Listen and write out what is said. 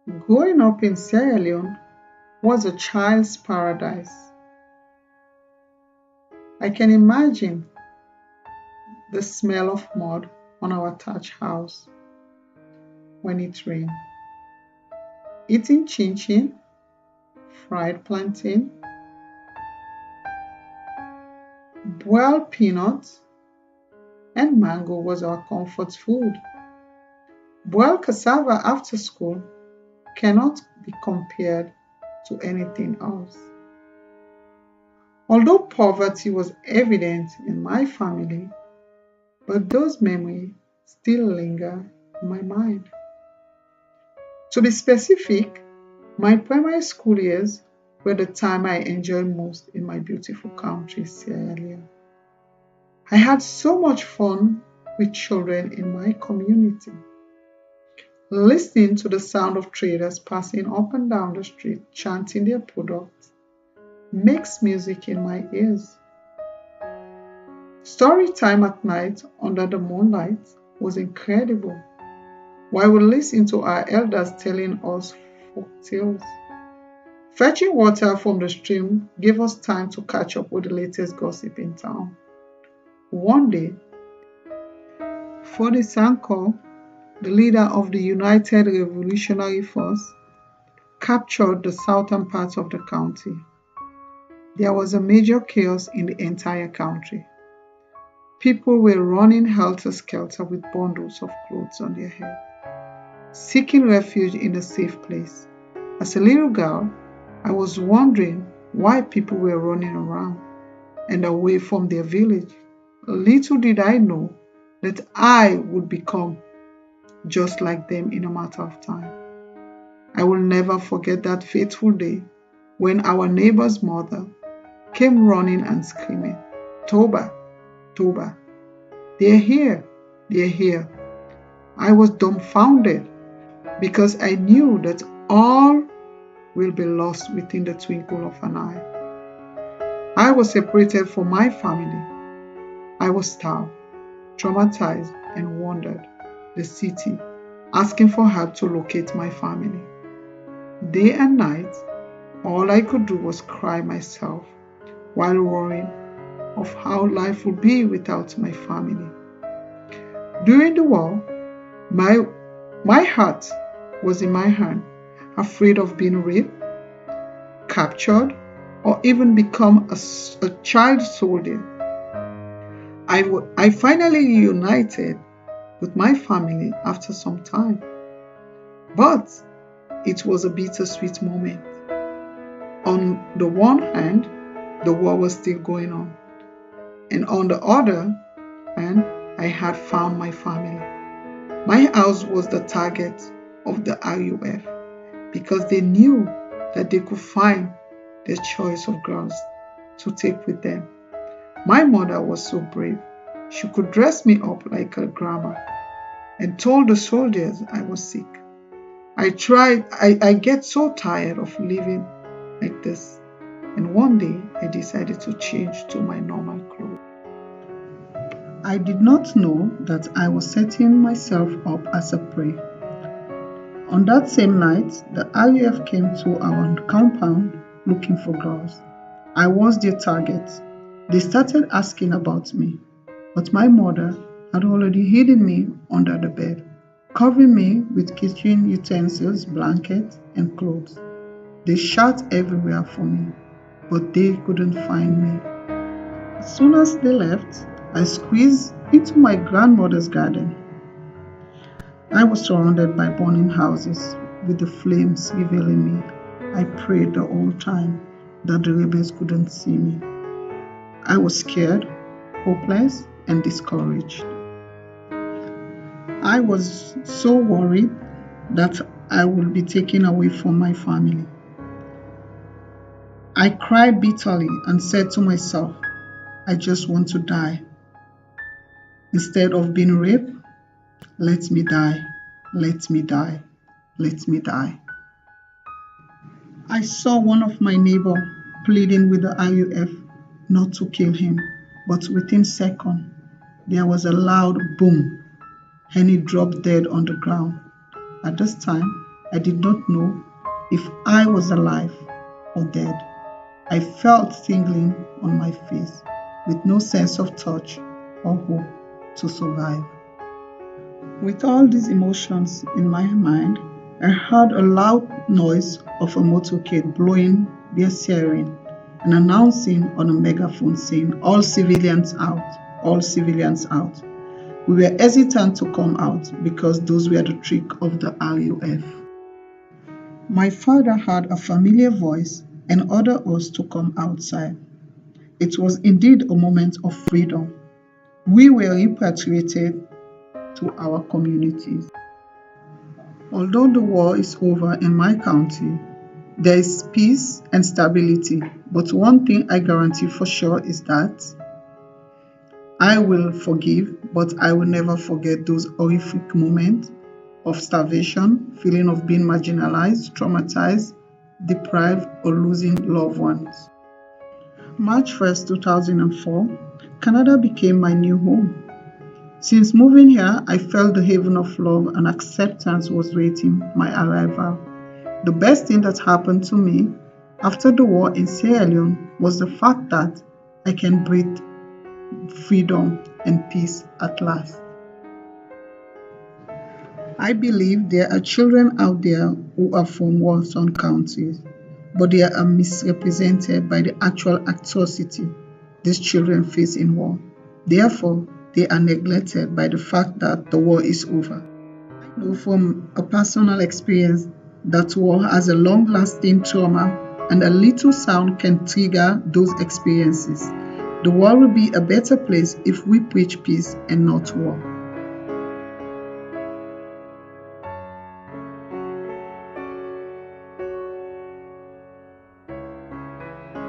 Growing up in Sierra Leone was a child's paradise. I can imagine the smell of mud on our thatch house when it rained. Eating chin chin, fried plantain, boiled peanuts, and mango was our comfort food. Boiled cassava after school cannot be compared to anything else. Although poverty was evident in my family, but those memories still linger in my mind. To be specific, my primary school years were the time I enjoyed most in my beautiful country, Sierra Leone. I had so much fun with children in my community. Listening to the sound of traders passing up and down the street chanting their products makes music in my ears. Story time at night under the moonlight was incredible, while we listened to our elders telling us folk tales. Fetching water from the stream gave us time to catch up with the latest gossip in town. One day, Fode Sanko, the leader of the United Revolutionary Force, captured the southern part of the county. There was a major chaos in the entire country. People were running helter-skelter with bundles of clothes on their head, seeking refuge in a safe place. As a little girl, I was wondering why people were running around and away from their village. Little did I know that I would become just like them in a matter of time. I will never forget that fateful day when our neighbor's mother came running and screaming, "Toba, Toba, they're here, they're here." I was dumbfounded because I knew that all will be lost within the twinkle of an eye. I was separated from my family. I was starved, traumatized, and wandered the city, asking for help to locate my family. Day and night, all I could do was cry myself while worrying of how life would be without my family. During the war, my heart was in my hand, afraid of being raped, captured, or even become a child soldier. I finally reunited with my family after some time, but it was a bittersweet moment. On the one hand, the war was still going on, and on the other hand, I had found my family. My house was the target of the RUF because they knew that they could find their choice of girls to take with them. My mother was so brave. She could dress me up like a grandma and told the soldiers I was sick. I get so tired of living like this, and one day I decided to change to my normal clothes. I did not know that I was setting myself up as a prey. On that same night, the RUF came to our compound looking for girls. I was their target. They started asking about me, but my mother had already hidden me under the bed, covering me with kitchen utensils, blankets, and clothes. They shot everywhere for me, but they couldn't find me. As soon as they left, I squeezed into my grandmother's garden. I was surrounded by burning houses with the flames revealing me. I prayed the whole time that the rebels couldn't see me. I was scared, hopeless, and discouraged. I was so worried that I would be taken away from my family. I cried bitterly and said to myself, I just want to die. Instead of being raped, let me die, let me die, let me die. I saw one of my neighbors pleading with the RUF not to kill him, but within seconds, there was a loud boom and he dropped dead on the ground. At this time, I did not know if I was alive or dead. I felt tingling on my face with no sense of touch or hope to survive. With all these emotions in my mind, I heard a loud noise of a motorcade blowing their siren and announcing on a megaphone saying, "All civilians out, all civilians out." We were hesitant to come out because those were the trick of the RUF. My father heard a familiar voice and ordered us to come outside. It was indeed a moment of freedom. We were repatriated to our communities. Although the war is over in my county, there is peace and stability, but one thing I guarantee for sure is that I will forgive, but I will never forget those horrific moments of starvation, feeling of being marginalized, traumatized, deprived, or losing loved ones. March 1st, 2004, Canada became my new home. Since moving here, I felt the haven of love and acceptance was waiting my arrival. The best thing that happened to me after the war in Sierra Leone was the fact that I can breathe freedom and peace at last. I believe there are children out there who are from war-torn counties, but they are misrepresented by the actual atrocity these children face in war. Therefore, they are neglected by the fact that the war is over. I know from a personal experience that war has a long-lasting trauma, and a little sound can trigger those experiences. The world will be a better place if we preach peace and not war.